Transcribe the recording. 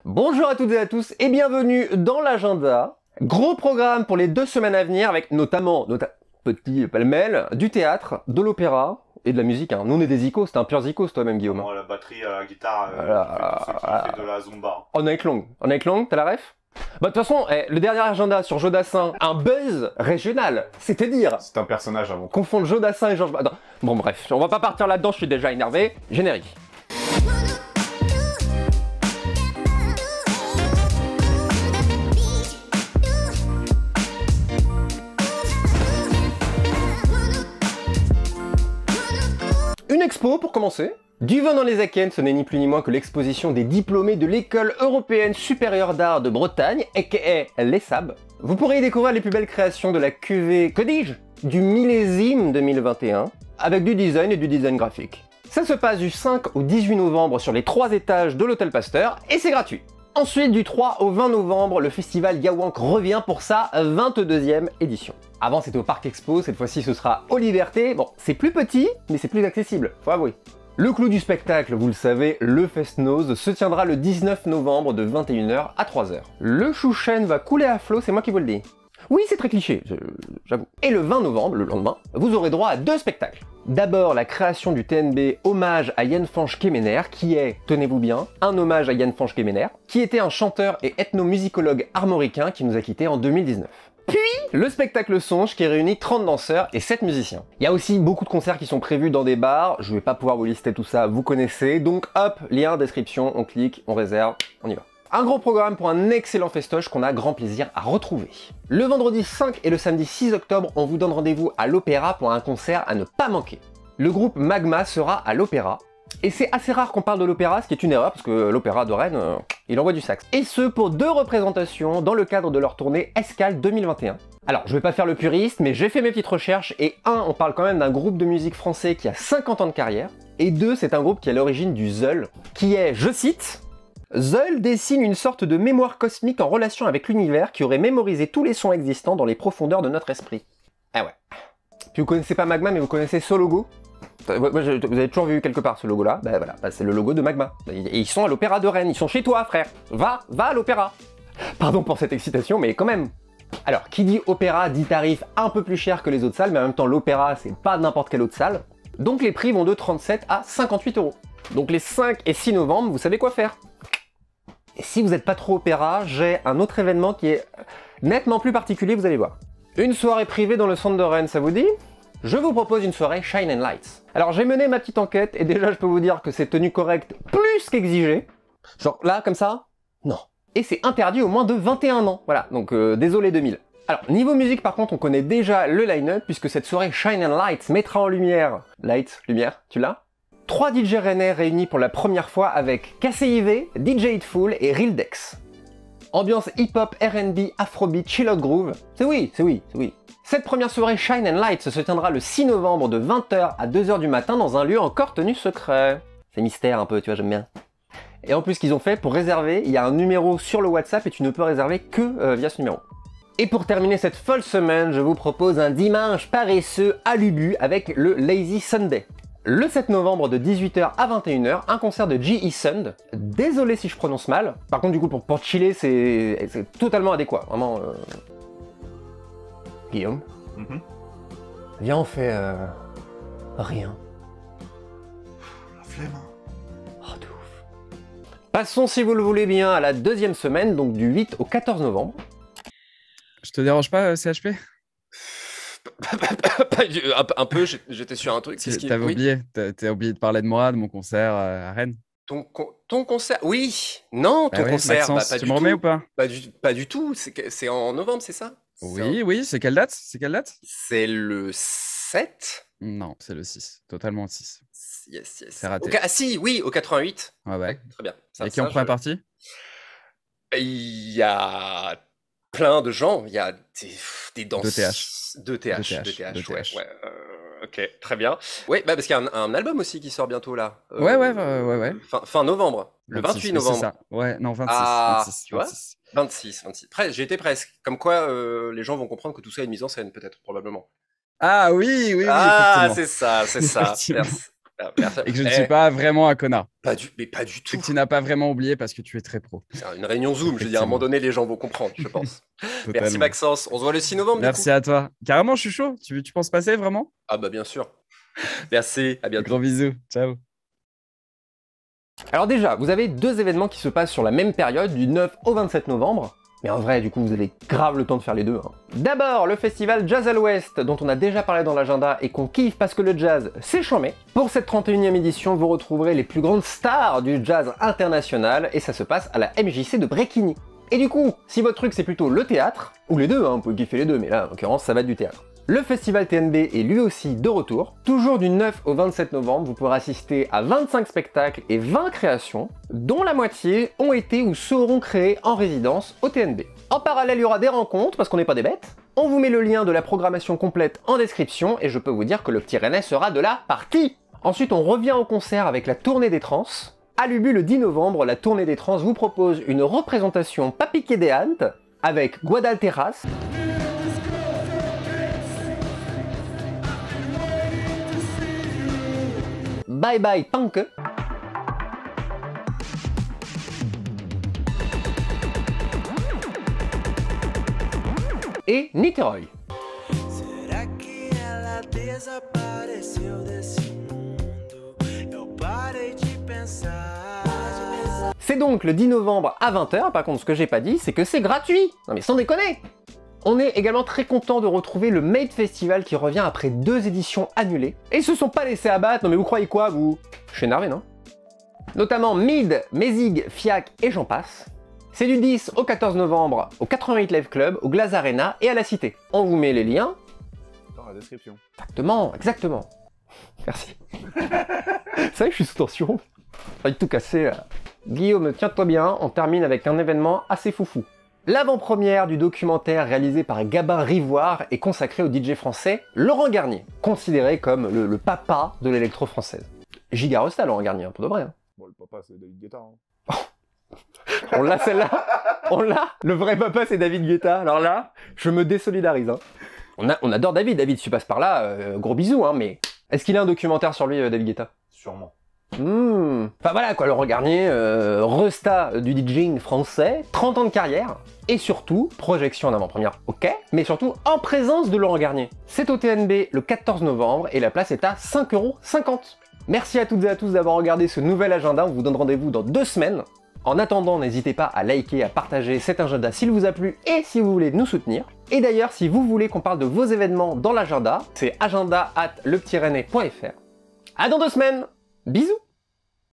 Bonjour à toutes et à tous et bienvenue dans l'agenda. Gros programme pour les 2 semaines à venir avec notamment, petit pêle-mêle, du théâtre, de l'opéra et de la musique. Hein. Nous on est des icos, t'es un pur zikos toi-même Guillaume. Moi, la batterie, la guitare, Voilà. qui fait de la zumba. On a long, t'as la ref? Bah de toute façon, le dernier agenda sur Jodassin, un buzz régional, c'était dire. C'est un personnage avant. Confondre Jodassin et Georges... Attends. Bon bref, on va pas partir là-dedans, je suis déjà énervé. Générique. Une expo pour commencer. Du vin dans les Akens, ce n'est ni plus ni moins que l'exposition des diplômés de l'École Européenne Supérieure d'Art de Bretagne, aka l'ESSAB. Vous pourrez y découvrir les plus belles créations de la cuvée, que dis-je, du millésime 2021, avec du design et du design graphique. Ça se passe du 5 au 18 novembre sur les 3 étages de l'Hôtel Pasteur, et c'est gratuit. Ensuite, du 3 au 20 novembre, le festival Yawank revient pour sa 22e édition. Avant, c'était au Parc Expo, cette fois-ci ce sera aux Libertés. Bon, c'est plus petit, mais c'est plus accessible, faut avouer. Le clou du spectacle, vous le savez, le Fest-Noz, se tiendra le 19 novembre de 21h à 3h. Le Chouchen va couler à flot, c'est moi qui vous le dis. Oui, c'est très cliché, j'avoue. Et le 20 novembre, le lendemain, vous aurez droit à 2 spectacles. D'abord, la création du TNB hommage à Jan Fanch Kemener, qui est, tenez-vous bien, un hommage à Jan Fanch Kemener, qui était un chanteur et ethnomusicologue armoricain qui nous a quittés en 2019. Puis, le spectacle Songe qui réunit 30 danseurs et 7 musiciens. Il y a aussi beaucoup de concerts qui sont prévus dans des bars, je vais pas pouvoir vous lister tout ça, vous connaissez, donc hop, lien, description, on clique, on réserve, on y va. Un gros programme pour un excellent festoche qu'on a grand plaisir à retrouver. Le vendredi 5 et le samedi 6 octobre, on vous donne rendez-vous à l'Opéra pour un concert à ne pas manquer. Le groupe Magma sera à l'Opéra, et c'est assez rare qu'on parle de l'Opéra, ce qui est une erreur, parce que l'Opéra de Rennes, il envoie du sax. Et ce, pour 2 représentations dans le cadre de leur tournée Escale 2021. Alors, je vais pas faire le puriste, mais j'ai fait mes petites recherches, et 1, on parle quand même d'un groupe de musique français qui a 50 ans de carrière, et 2, c'est un groupe qui est à l'origine du Zeul, qui est, je cite, Zeul dessine une sorte de mémoire cosmique en relation avec l'univers qui aurait mémorisé tous les sons existants dans les profondeurs de notre esprit. Ah ouais. Puis vous connaissez pas Magma, mais vous connaissez ce logo? Vous avez toujours vu quelque part ce logo-là? Bah voilà, c'est le logo de Magma. Et ils sont à l'Opéra de Rennes, ils sont chez toi, frère. Va à l'Opéra. Pardon pour cette excitation, mais quand même. Alors, qui dit opéra dit tarif un peu plus cher que les autres salles, mais en même temps l'opéra c'est pas n'importe quelle autre salle. Donc les prix vont de 37 à 58 €. Donc les 5 et 6 novembre, vous savez quoi faire. Et si vous n'êtes pas trop opéra, j'ai un autre événement qui est nettement plus particulier, vous allez voir. Une soirée privée dans le centre de Rennes, ça vous dit? Je vous propose une soirée Shine and Lights. Alors j'ai mené ma petite enquête et déjà je peux vous dire que c'est tenue correcte plus qu'exigée. Genre là, comme ça? Non. Et c'est interdit au moins de 21 ans. Voilà, donc désolé 2000. Alors niveau musique par contre, on connaît déjà le line-up puisque cette soirée Shine and Lights mettra en lumière... Lights, lumière, tu l'as? 3 DJ rennais réunis pour la première fois avec KCIV, DJ Hitful et Real Dex. Ambiance hip-hop, R&B, afrobeat, chill-out groove. C'est oui. Cette première soirée Shine and Light se tiendra le 6 novembre de 20h à 2h du matin dans un lieu encore tenu secret. C'est mystère un peu, tu vois, j'aime bien. Et en plus, ce qu'ils ont fait, pour réserver, il y a un numéro sur le WhatsApp et tu ne peux réserver que via ce numéro. Et pour terminer cette folle semaine, je vous propose un dimanche paresseux à l'Ubu avec le Lazy Sunday. Le 7 novembre de 18h à 21h, un concert de G.E. Sund. Désolé si je prononce mal. Par contre, du coup, pour chiller, c'est totalement adéquat. Vraiment. Guillaume, viens, on fait rien. La flemme. Oh, de ouf. Passons, si vous le voulez bien, à la 2e semaine, donc du 8 au 14 novembre. Je te dérange pas, CHP? Un peu, j'étais sur un truc. T'avais oublié, t'as oublié de parler de moi, de mon concert à Rennes. Ton concert? Oui. Non, ton concert, Maxence, pas tu du me remets tout. ou pas? Pas du tout. C'est en novembre, c'est ça? Oui, c'est quelle date? C'est le 7? Non, c'est le 6, totalement le 6. Yes. C'est raté. Ah si, oui, au 88. Ouais. Très bien. Et qui en première partie? Il y a plein de gens, il y a des danses... De TH. Ouais. Ok, très bien. Ouais, parce qu'il y a un album aussi qui sort bientôt là. Ouais. Fin novembre, le 28 novembre. C'est ça. Ouais, non, 26. Ah, 26, tu vois 26. J'ai été presque. Comme quoi, les gens vont comprendre que tout ça est une mise en scène, peut-être, probablement. Ah oui, Ah, effectivement. c'est ça. Effectivement. Et que je ne suis pas vraiment un connard. Mais pas du C'est tout. que tu n'as pas vraiment oublié parce que tu es très pro. C'est une réunion Zoom, je veux dire, à un moment donné, les gens vont comprendre, je pense. Merci Maxence, on se voit le 6 novembre. Merci à toi. Carrément, je suis chaud. Tu penses passer vraiment? Ah bah bien sûr. Merci, à bientôt. Gros bisous. Ciao. Alors déjà, vous avez deux événements qui se passent sur la même période, du 9 au 27 novembre. Mais en vrai, du coup, vous avez grave le temps de faire les deux. D'abord, le festival Jazz à l'Ouest, dont on a déjà parlé dans l'agenda et qu'on kiffe parce que le jazz, c'est chambé. Pour cette 31e édition, vous retrouverez les plus grandes stars du jazz international, et ça se passe à la MJC de Bréquigny. Et du coup, si votre truc c'est plutôt le théâtre, ou les deux, on peut kiffer les deux, mais là, en l'occurrence, ça va être du théâtre. Le festival TNB est lui aussi de retour. Toujours du 9 au 27 novembre, vous pourrez assister à 25 spectacles et 20 créations, dont la moitié ont été ou seront créées en résidence au TNB. En parallèle, il y aura des rencontres, parce qu'on n'est pas des bêtes. On vous met le lien de la programmation complète en description, et je peux vous dire que le petit Rennais sera de la partie. Ensuite, on revient au concert avec la tournée des trans. À l'Ubu, le 10 novembre, la tournée des trans vous propose une représentation Papique des Hantes, avec Guadalteras, Bye Bye Punk et Niterói. Será que ela desapareceu desse mundo? Eu parei de pensar. C'est donc le 10 novembre à 20 h. Par contre, ce que j'ai pas dit, c'est que c'est gratuit. Non mais sans déconner. On est également très content de retrouver le Made Festival qui revient après 2 éditions annulées. Et ils se sont pas laissés abattre, non mais vous croyez quoi, vous? Je suis énervé, non? Notamment Mid, Mézig, Fiac et j'en passe. C'est du 10 au 14 novembre au 88 Live Club, au Glace Arena et à la Cité. On vous met les liens. Dans la description. Exactement, exactement. Merci. C'est vrai que je suis sous tension. J'ai envie de tout casser là. Guillaume, tiens-toi bien, on termine avec un événement assez foufou. L'avant-première du documentaire réalisé par Gabin Rivoire est consacrée au DJ français Laurent Garnier, considéré comme le papa de l'électro française. Giga Resta, Laurent Garnier, pour de vrai. Bon, le papa, c'est David Guetta. On l'a celle-là. On l'a. Le vrai papa, c'est David Guetta. Alors là, je me désolidarise. On adore David. David, si tu passes par là, gros bisous. Mais est-ce qu'il a un documentaire sur lui, David Guetta? Sûrement. Enfin voilà quoi, Laurent Garnier, resta du DJing français, 30 ans de carrière, et surtout, projection en avant-première, ok, mais surtout en présence de Laurent Garnier. C'est au TNB le 14 novembre, et la place est à 5,50 €. Merci à toutes et à tous d'avoir regardé ce nouvel agenda, on vous donne rendez-vous dans 2 semaines. En attendant, n'hésitez pas à liker, à partager cet agenda s'il vous a plu et si vous voulez nous soutenir. Et d'ailleurs, si vous voulez qu'on parle de vos événements dans l'agenda, c'est agenda@leptirennais.fr. À dans 2 semaines. Bisous.